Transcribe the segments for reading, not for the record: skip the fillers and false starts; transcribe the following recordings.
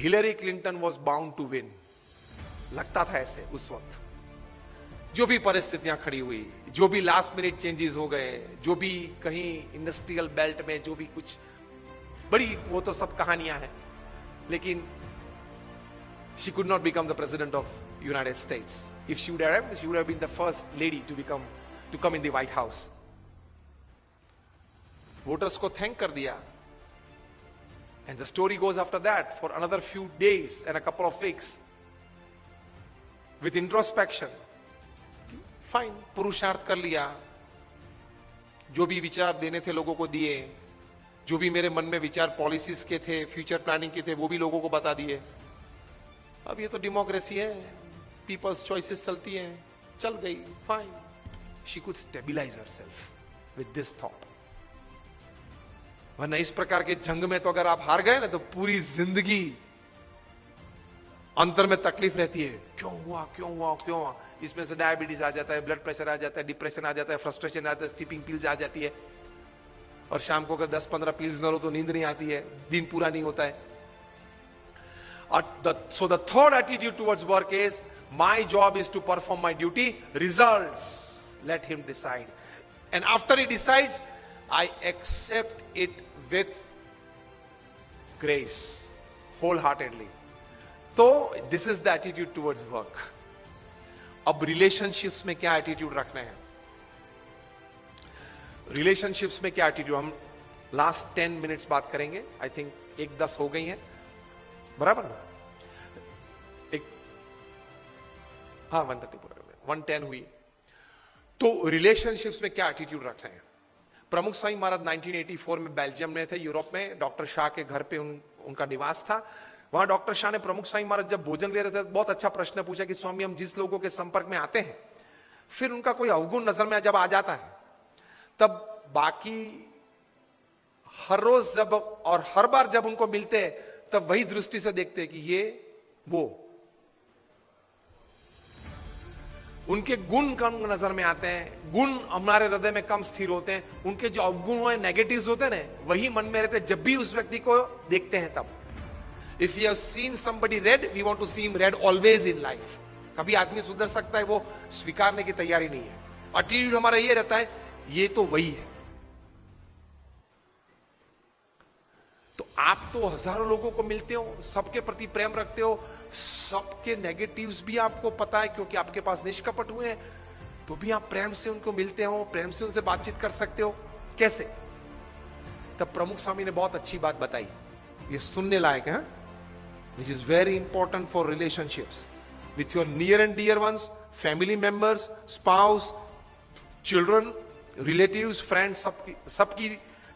Hillary Clinton was bound to win, लगता था ऐसे उस वक्त। जो भी परिस्थितियां खड़ी हुई, जो भी लास्ट मिनट चेंजेस हो गए, जो भी कहीं इंडस्ट्रियल बेल्ट में जो भी कुछ बड़ी, वो तो सब कहानियां हैं, लेकिन she could not become the president of United States. If she would have been the first lady to come in the White House. Voters को thank कर दिया, and the story goes after that for another few days and a couple of weeks with introspection. Fine, पुरुषार्थ कर लिया, जो भी विचार देने थे लोगों को दिए, जो भी मेरे मन में विचार पॉलिसीज के थे, फ्यूचर प्लानिंग के थे, वो भी लोगों को बता दिए। अब ये तो डेमोक्रेसी है, पीपल्स चॉइसेस चलती हैं, चल गई, fine. She could stabilise herself with this thought. वरना इस प्रकार के जंग में तो अगर आप हार गए ना, तो पूरी जिंदगी अंतर में तकलीफ रहती है, क्यों हुआ क्यों हुआ क्यों हुआ। इसमें से डायबिटीज आ जाता है, ब्लड प्रेशर आ जाता है, डिप्रेशन आ जाता है, फ्रस्ट्रेशन आ जाता है, स्लीपिंग पिल्स आ जाती है, और शाम को अगर 10-15 पिल्स न लो तो नींद नहीं आती है, दिन पूरा नहीं होता है। So the third attitude towards work is, my job is to perform my duty, results let him decide, and after he decides I accept it with grace, wholeheartedly. तो this is the attitude towards work. अब relationships में क्या attitude रखना है? relationships में क्या attitude, हम last 10 minutes बात करेंगे। I think 1:10 हो गई है, बराबर ना? हाँ 1:10 हुई। तो रिलेशनशिप्स में क्या एटीट्यूड रख रहे हैं? प्रमुख स्वामी महाराज 1984 में बेल्जियम में थे, यूरोप में, डॉक्टर शाह के घर पे उनका निवास था। वहां डॉक्टर शाह ने प्रमुख स्वामी महाराज जब भोजन ले रहे थे, बहुत अच्छा प्रश्न पूछा कि स्वामी, हम जिस लोगों के संपर्क में आते हैं, फिर उनका कोई अवगुण नजर में जब आ जाता है, तब बाकी हर रोज जब और हर बार जब उनको मिलते हैं, तब वही दृष्टि से देखते हैं कि ये वो, उनके गुण कम नजर में आते हैं, गुण हमारे हृदय में कम स्थिर होते हैं, उनके जो अवगुण हैं, नेगेटिव्स होते हैं ना, वही मन में रहते हैं जब भी उस व्यक्ति को देखते हैं तब। If you have seen somebody red, we want to see him red always in life. कभी आदमी सुधर सकता है, वो स्वीकारने की तैयारी नहीं है। एटीट्यूड हमारा ये रहता है, ये तो वही है। तो आप तो हजारों लोगों को मिलते हो, सबके प्रति प्रेम रखते हो, सबके नेगेटिव्स भी आपको पता है क्योंकि आपके पास निष्कपट हुए हैं, तो भी आप प्रेम से उनको मिलते हो, प्रेम से उनसे बातचीत कर सकते हो। कैसे? तब प्रमुख स्वामी ने बहुत अच्छी बात बताई, ये सुनने लायक है, which is very important for relationships with your near and dear ones, family members, spouse, children, relatives, friends, सबकी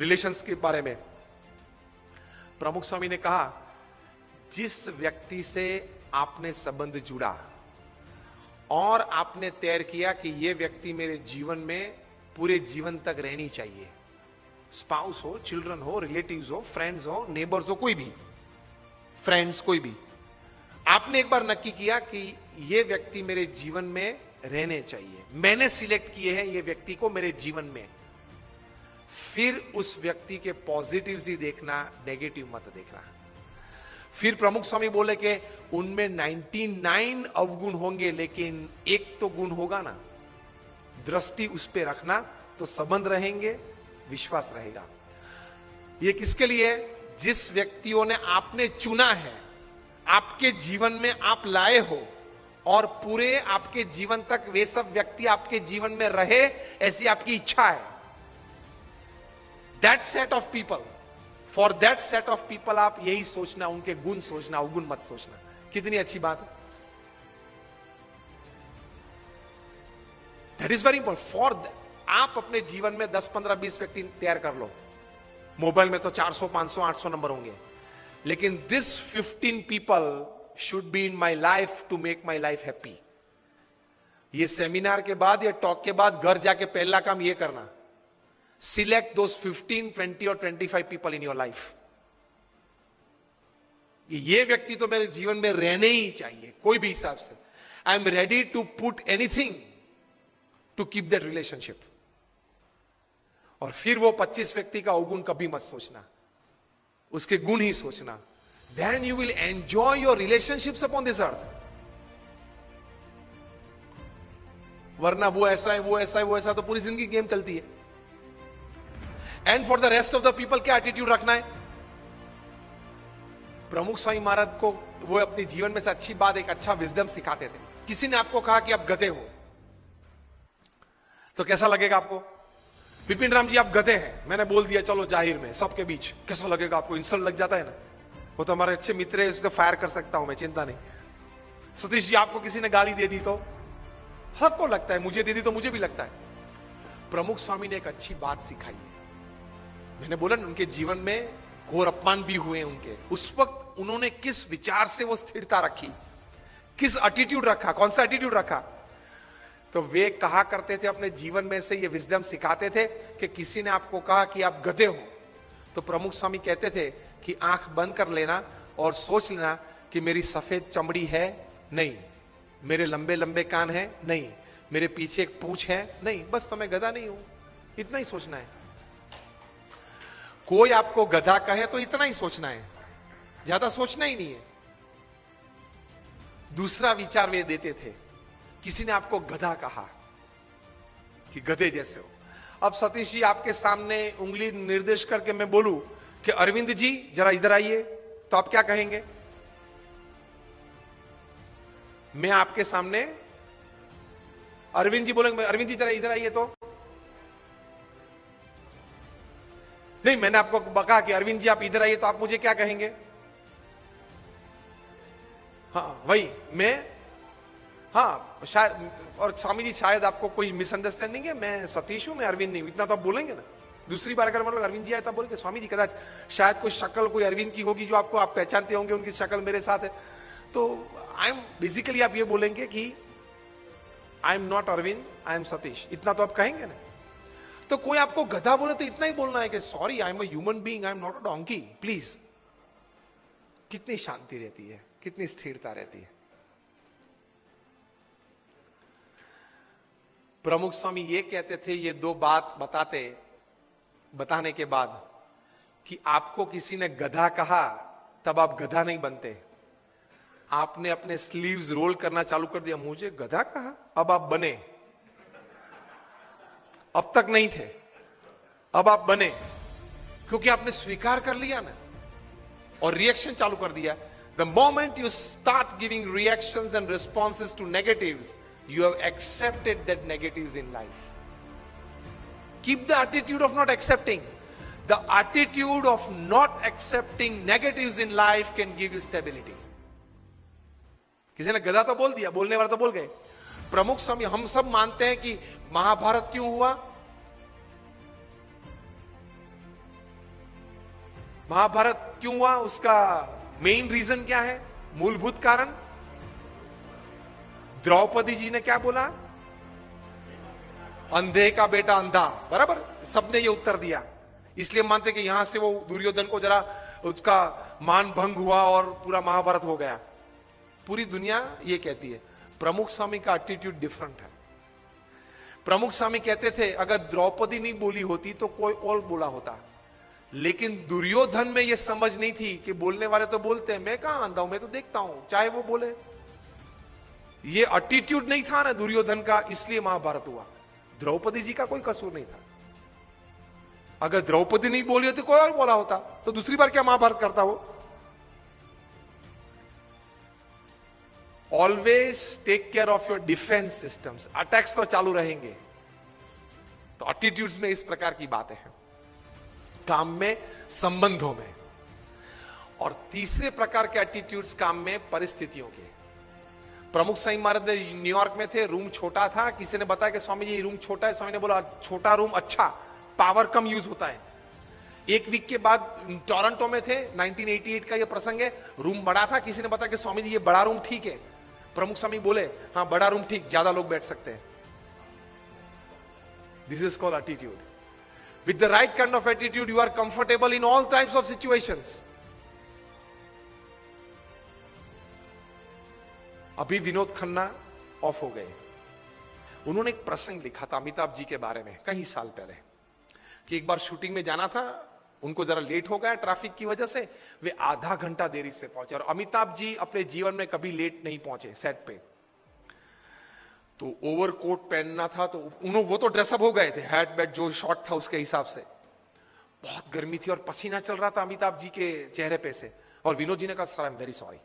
रिलेशंस के बारे में। प्रमुख स्वामी ने कहा, जिस व्यक्ति से आपने संबंध जुड़ा और आपने तय किया कि यह व्यक्ति मेरे जीवन में पूरे जीवन तक रहनी चाहिए, स्पाउस हो, चिल्ड्रन हो, रिलेटिव्स हो, फ्रेंड्स हो, नेबर्स हो, कोई भी फ्रेंड्स, कोई भी, आपने एक बार नक्की किया कि यह व्यक्ति मेरे जीवन में रहने चाहिए, मैंने सिलेक्ट किए हैं ये व्यक्ति को मेरे जीवन में, फिर उस व्यक्ति के पॉजिटिव्स ही देखना, नेगेटिव मत देखना। फिर प्रमुख स्वामी बोले कि उनमें 99 अवगुण होंगे, लेकिन एक तो गुण होगा ना, दृष्टि उस पे रखना, तो संबंध रहेंगे, विश्वास रहेगा। ये किसके लिए? जिस व्यक्तियों ने आपने चुना है, आपके जीवन में आप लाए हो, और पूरे आपके जीवन तक वे सब व्यक्ति आपके जीवन में रहे, ऐसी आपकी इच्छा है। That set of people, for that set of people आप यही सोचना, उनके गुण सोचना, अवगुण मत सोचना। कितनी अच्छी बात है। That is very important for, आप अपने जीवन में 10, 15, 20 व्यक्ति तैयार कर लो। मोबाइल में तो 400, 500, 800 नंबर होंगे, लेकिन this 15 people should be in my life to make my life happy. ये सेमिनार के बाद या टॉक के बाद घर जाके पहला काम ये करना, सिलेक्ट दोस 15, 20 और 25 पीपल इन योर लाइफ। ये व्यक्ति तो मेरे जीवन में रहने ही चाहिए, कोई भी हिसाब से। I am ready to put anything to keep that relationship. और फिर वो 25 व्यक्ति का अवगुण कभी मत सोचना, उसके गुण ही सोचना। then you will enjoy your relationships upon this earth. वरना वो ऐसा है, वो ऐसा है, वो ऐसा, तो पूरी जिंदगी गेम चलती है. And for the rest of the people क्या एटीट्यूड रखना है? प्रमुख स्वामी महाराज को वो अपने जीवन में से अच्छी बात, एक अच्छा विजडम सिखाते थे. किसी ने आपको कहा कि आप गधे हो, तो कैसा लगेगा आपको? विपिन राम जी आप गधे हैं, मैंने बोल दिया चलो जाहिर में सबके बीच, कैसा लगेगा आपको? इंसल्ट लग जाता है ना. वो तो हमारे अच्छे मित्र है, उसको फायर कर सकता हूं मैं, चिंता नहीं. सतीश जी आपको किसी ने गाली दे दी तो सबको लगता है, मुझे दे दी तो मुझे भी लगता है. प्रमुख स्वामी ने एक अच्छी बात सिखाई. मैंने बोला ना, उनके जीवन में घोर अपमान भी हुए उनके. उस वक्त उन्होंने किस विचार से वो स्थिरता रखी, किस एटीट्यूड रखा, कौन सा एटीट्यूड रखा? तो वे कहा करते थे, अपने जीवन में से ये विजडम सिखाते थे कि किसी ने आपको कहा कि आप गधे हो, तो प्रमुख स्वामी कहते थे कि आंख बंद कर लेना और सोच लेना कि मेरी सफेद चमड़ी है नहीं, मेरे लंबे लंबे कान हैं नहीं, मेरे पीछे एक पूंछ है नहीं, बस तो मैं गधा नहीं हूं. इतना ही सोचना है. कोई आपको गधा कहे तो इतना ही सोचना है, ज्यादा सोचना ही नहीं है. दूसरा विचार वे देते थे, किसी ने आपको गधा कहा कि गधे जैसे हो. अब सतीश जी आपके सामने उंगली निर्देश करके मैं बोलूं कि अरविंद जी जरा इधर आइए, तो आप क्या कहेंगे? मैं आपके सामने अरविंद जी बोलेंगे, अरविंद जी जरा इधर आइए, तो नहीं, मैंने आपको कहा कि अरविंद जी आप इधर आइए, तो आप मुझे क्या कहेंगे? हाँ वही मैं, हाँ शायद. और स्वामी जी शायद आपको कोई मिसअंडरस्टैंडिंग है, मैं सतीश हूं, मैं अरविंद नहीं हूं, इतना तो आप बोलेंगे ना. दूसरी बार अगर मतलब अरविंद जी आए तब बोलेंगे स्वामी जी कदाच शायद कोई शक्ल कोई अरविंद की होगी जो आपको, आप पहचानते होंगे, उनकी शक्ल मेरे साथ है. तो आई एम बेसिकली आप ये बोलेंगे कि I am not Arvind, I am Satish, इतना तो आप कहेंगे ना. तो कोई आपको गधा बोले तो इतना ही बोलना है कि sorry I am a human being, I am not a donkey, please. कितनी शांति रहती है, कितनी स्थिरता रहती है. प्रमुख स्वामी ये कहते थे, ये दो बात बताने के बाद कि आपको किसी ने गधा कहा तब आप गधा नहीं बनते. आपने अपने स्लीव्स रोल करना चालू कर दिया, मुझे गधा कहा, अब आप बने. अब तक नहीं थे, अब आप बने, क्योंकि आपने स्वीकार कर लिया ना और रिएक्शन चालू कर दिया. The moment you start giving reactions and responses to negatives, you have accepted that negatives in life. Keep the attitude of not accepting. The attitude of not accepting negatives in life can give you stability. किसी ने गधा तो बोल दिया, बोलने वाला तो बोल गए. प्रमुख स्वामी, हम सब मानते हैं कि महाभारत क्यों हुआ? महाभारत क्यों हुआ? उसका मेन रीजन क्या है, मूलभूत कारण? द्रौपदी जी ने क्या बोला? अंधे का बेटा अंधा. बराबर, सबने ये उत्तर दिया. इसलिए मानते कि यहां से वो दुर्योधन को जरा उसका मान भंग हुआ और पूरा महाभारत हो गया. पूरी दुनिया ये कहती है. प्रमुख स्वामी का एटीट्यूड डिफरेंट है. प्रमुख स्वामी कहते थे अगर द्रौपदी नहीं बोली होती तो कोई और बोला होता. लेकिन दुर्योधन में ये समझ नहीं थी कि बोलने वाले तो बोलते हैं, मैं कहां अंधा हूं, मैं तो देखता हूं, चाहे वो बोले. ये एटीट्यूड नहीं था ना दुर्योधन का, इसलिए महाभारत हुआ. द्रौपदी जी का कोई कसूर नहीं था. अगर द्रौपदी नहीं बोली होती कोई और बोला होता तो दूसरी बार क्या महाभारत करता वो. Always take care of your defence systems. Attacks तो चालू रहेंगे. तो एटीट्यूड्स में इस प्रकार की बातें हैं, काम में, संबंधों में. और तीसरे प्रकार के एटीट्यूड्स काम में, परिस्थितियों के. प्रमुख स्वामी महाराज न्यूयॉर्क में थे, रूम छोटा था. किसी ने बताया कि स्वामी जी रूम छोटा है. स्वामी ने बोला छोटा रूम अच्छा, पावर कम यूज होता है. एक वीक के बाद टोरंटो में थे, 1988 का ये प्रसंग है. रूम बड़ा था. किसी ने बताया कि स्वामी जी ये बड़ा रूम ठीक है. प्रमुख स्वामी बोले हाँ बड़ा रूम ठीक, ज्यादा लोग बैठ सकते हैं. This is called attitude. With the right kind of attitude you are comfortable in all types of situations. अभी विनोद खन्ना ऑफ हो गए. उन्होंने एक प्रसंग लिखा था अमिताभ जी के बारे में कई साल पहले कि एक बार शूटिंग में जाना था, उनको जरा लेट हो गया ट्रैफिक की वजह से, वे आधा घंटा देरी से पहुंचे। और अमिताभ जी अपने जीवन में कभी लेट नहीं पहुंचे सेट पे। तो ओवरकोट पहनना था तो वो तो ड्रेसअप हो गए थे, हैट बैट जो शॉर्ट था उसके हिसाब से। बहुत गर्मी थी और पसीना चल रहा था अमिताभ जी के चेहरे पे से। और विनोद जी ने कहा sir I am very sorry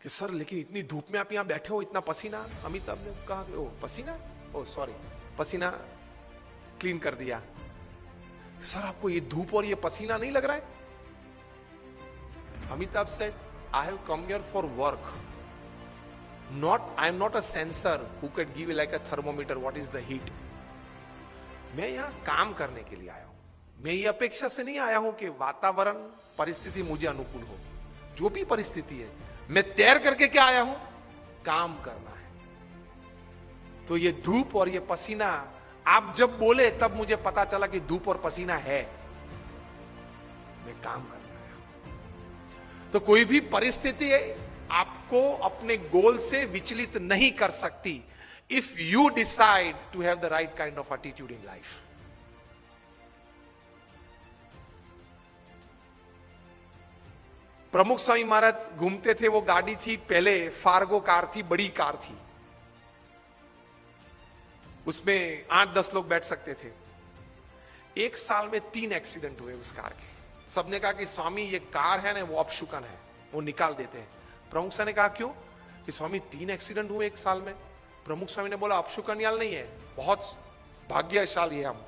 कि सर लेकिन इतनी धूप में आप यहां बैठे हो, इतना पसीना। अमिताभ ने कहा ओ पसीना, ओ सॉरी, पसीना क्लीन कर दिया। सर आपको ये धूप और ये पसीना नहीं लग रहा है? Amitabh said I have come here for work, I am not a sensor who can give like a thermometer what is the heat. मैं यहां काम करने के लिए आया हूं, मैं ये अपेक्षा से नहीं आया हूं कि वातावरण परिस्थिति मुझे अनुकूल हो। जो भी परिस्थिति है, मैं तैर करके क्या आया हूं, काम करना है। तो ये धूप और ये पसीना आप जब बोले तब मुझे पता चला कि धूप और पसीना है, मैं काम करना है। तो कोई भी परिस्थिति आपको अपने गोल से विचलित नहीं कर सकती if you decide to have the right kind of attitude in life. Pramukh Swami महाराज घूमते थे, वो गाड़ी थी पहले फार्गो कार थी, बड़ी कार थी, उसमें 8-10 लोग बैठ सकते थे। एक साल में 3 एक्सीडेंट हुए उस कार के। सबने कहा कि स्वामी ये कार है ना वो अपशुकन है, वो निकाल देते हैं। प्रमुख स्वामी ने कहा क्यों? कि स्वामी 3 एक्सीडेंट हुए एक साल में। प्रमुख स्वामी ने बोला अपशुकन याल नहीं है, बहुत भाग्यशाली है हम।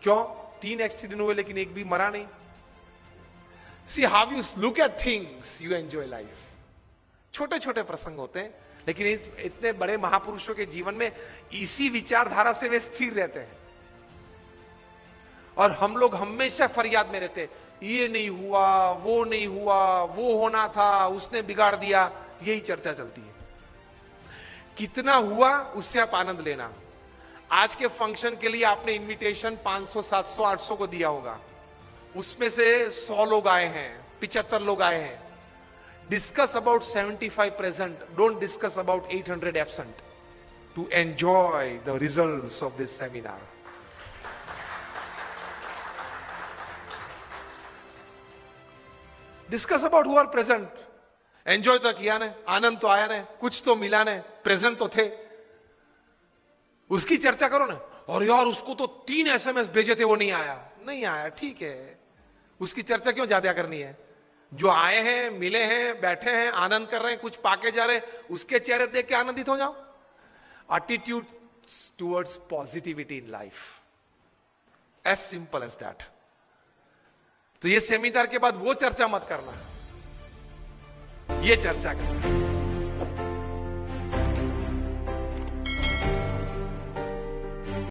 क्यों 3 एक्सीडेंट हुए लेकिन एक भी मरा नहीं? See how you look at things, you enjoy life. छोटे छोटे प्रसंग होते हैं लेकिन इतने बड़े महापुरुषों के जीवन में इसी विचारधारा से वे स्थिर रहते हैं। और हम लोग हमेशा फरियाद में रहते, ये नहीं हुआ, वो नहीं हुआ, वो होना था, उसने बिगाड़ दिया, यही चर्चा चलती है। कितना हुआ उससे आप आनंद लेना। आज के फंक्शन के लिए आपने इनविटेशन 500, 700, 800 को दिया होगा, उसमें से 100 लोग आए हैं, 75 लोग आए हैं। Discuss about 75 present. Don't discuss about 800 absent. To enjoy the results of this seminar. Discuss about who are present. Enjoy तो किया ने, आनंद तो आया ने, कुछ तो मिला ने, प्रेजेंट तो थे, उसकी चर्चा करो ना। और यार उसको तो 3 SMS भेजे थे, वो नहीं आया। नहीं आया, ठीक है, उसकी चर्चा क्यों ज्यादा करनी है? जो आए हैं, मिले हैं, बैठे हैं, आनंद कर रहे हैं, कुछ पाके जा रहे हैं, उसके चेहरे देख के आनंदित हो जाओ। Attitude towards positivity in life, as simple as that. तो ये सेमिनार के बाद वो चर्चा मत करना, ये चर्चा करना।